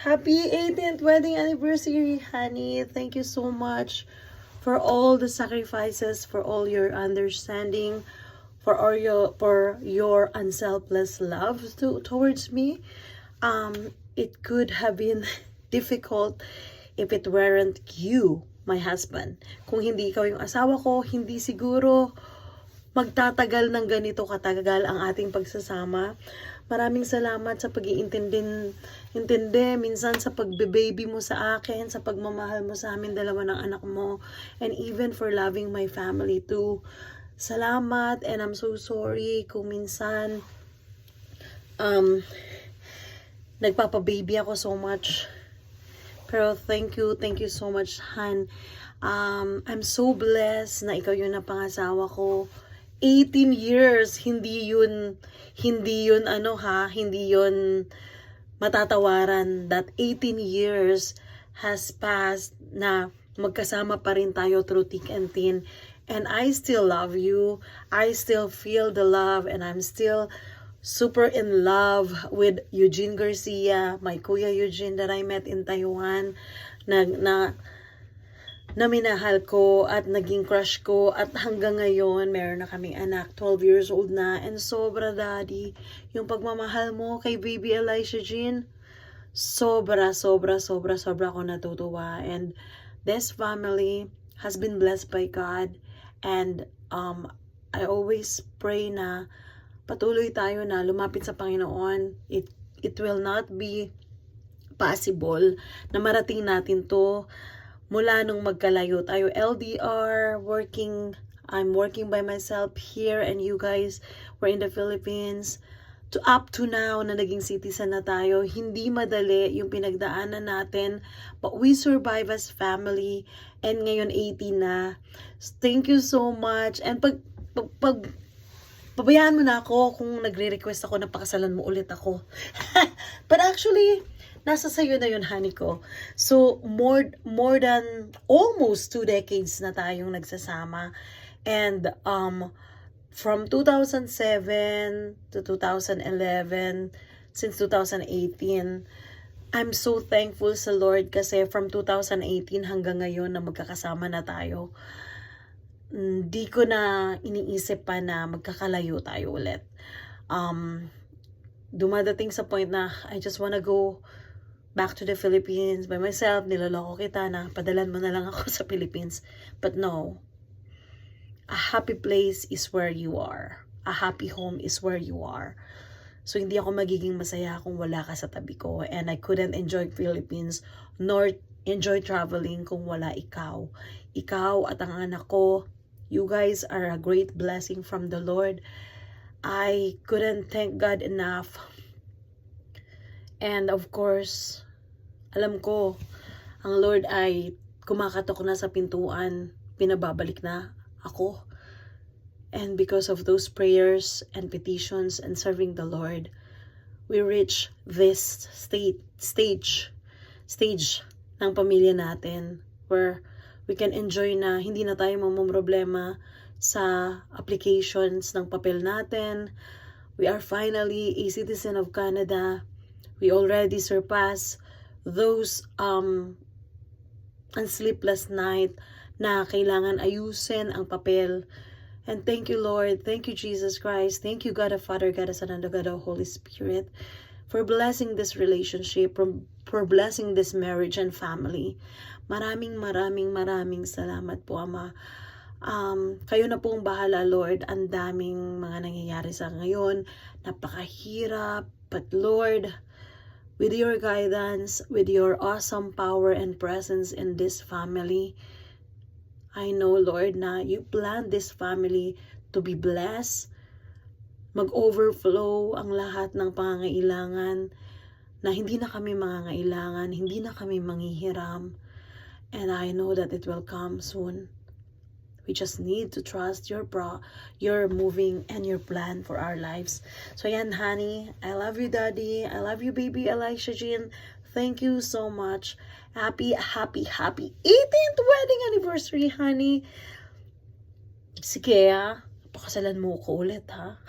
Happy 18th wedding anniversary, honey. Thank you so much for all the sacrifices, for all your understanding, for your unselfless love towards me. It could have been difficult if it weren't you, my husband. Kung hindi ikaw yung asawa ko, hindi siguro magtatagal ng ganito katagal ang ating pagsasama. Maraming salamat sa pag-iintindi, minsan sa pagbe-baby mo sa akin, sa pagmamahal mo sa amin dalawa ng anak mo, and even for loving my family too. Salamat, and I'm so sorry kung minsan nagpapa-baby ako so much. Pero thank you so much, Han. I'm so blessed na ikaw yung napangasawa ko. 18 years, hindi yun matatawaran. That 18 years has passed na magkasama pa rin tayo through thick and thin. And I still love you. I still feel the love, and I'm still super in love with Eugene Garcia, my Kuya Eugene that I met in Taiwan, na minahal ko at naging crush ko, at hanggang ngayon meron na kaming anak, 12 years old na, and sobra, Daddy, yung pagmamahal mo kay baby Elisha Jean, sobra ako natutuwa. And this family has been blessed by God, and I always pray na patuloy tayo na lumapit sa Panginoon. It will not be possible na marating natin to mula nung magkalayo tayo LDR, I'm working by myself here, and you guys were in the Philippines, to up to now na naging citizen na tayo. Hindi madali yung pinagdaanan natin, but we survive as family, and ngayon 18 na. Thank you so much. And pabayaan mo na ako kung nagre-request ako na pakasalan mo ulit ako. But actually, nasa sayo na yun, honey ko. So, more than almost 2 decades na tayong nagsasama. And from 2007 to 2011, since 2018, I'm so thankful sa Lord kasi from 2018 hanggang ngayon na magkakasama na tayo, hindi ko na iniisip pa na magkakalayo tayo ulit. Dumadating sa point na I just wanna go back to the Philippines by myself. Niloloko kita na padalan mo na lang ako sa Philippines. But no, a happy place is where you are. A happy home is where you are. So hindi ako magiging masaya kung wala ka sa tabi ko, and I couldn't enjoy Philippines nor enjoy traveling kung wala ikaw. Ikaw at ang anak ko, you guys are a great blessing from the Lord. I couldn't thank God enough. And of course, alam ko, ang Lord ay kumakatok na sa pintuan, pinababalik na ako. And because of those prayers and petitions and serving the Lord, we reach this stage ng pamilya natin where we can enjoy na hindi na tayo mamumroblema sa applications ng papel natin. We are finally a citizen of Canada. We already surpassed those sleepless night na kailangan ayusin ang papel. And thank you, Lord. Thank you, Jesus Christ. Thank you, God the Father, God the Son, and God the Holy Spirit, for blessing this relationship, for blessing this marriage and family. Maraming salamat po, Ama. Kayo na pong bahala, Lord. Ang daming mga nangyayari sa ngayon. Napakahirap. But Lord, with your guidance, with your awesome power and presence in this family, I know, Lord, na you planned this family to be blessed, mag-overflow ang lahat ng pangangailangan, na hindi na kami mangangailangan, hindi na kami manghihiram, and I know that it will come soon. We just need to trust your moving and your plan for our lives. So yan, honey, I love you, Daddy. I love you, baby Elisha Jean. Thank you so much. Happy 18th wedding anniversary, honey. Sige, pakasalan mo ko ulit, ha?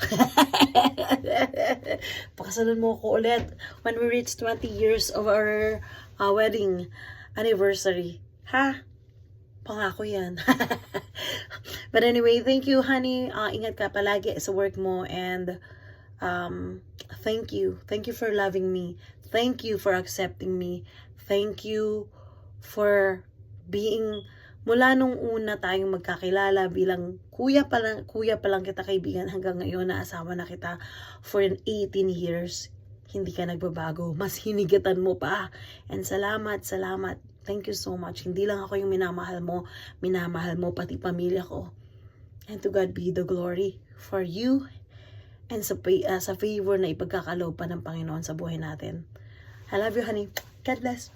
Pakasalan mo ko ulit when we reach 20 years of our wedding anniversary. Ha? Pangako yan. But anyway, thank you, honey. Ingat ka palagi sa work mo. And thank you. Thank you for loving me. Thank you for accepting me. Thank you for being, mula nung una tayong magkakilala bilang kuya pa lang kita kaibigan hanggang ngayon na asawa na kita for 18 years. Hindi ka nagbabago. Mas hinigatan mo pa. And salamat. Thank you so much. Hindi lang ako yung minamahal mo pati pamilya ko. And to God be the glory for you and sa favor na ipagkakaloob pa ng Panginoon sa buhay natin. I love you, honey. God bless.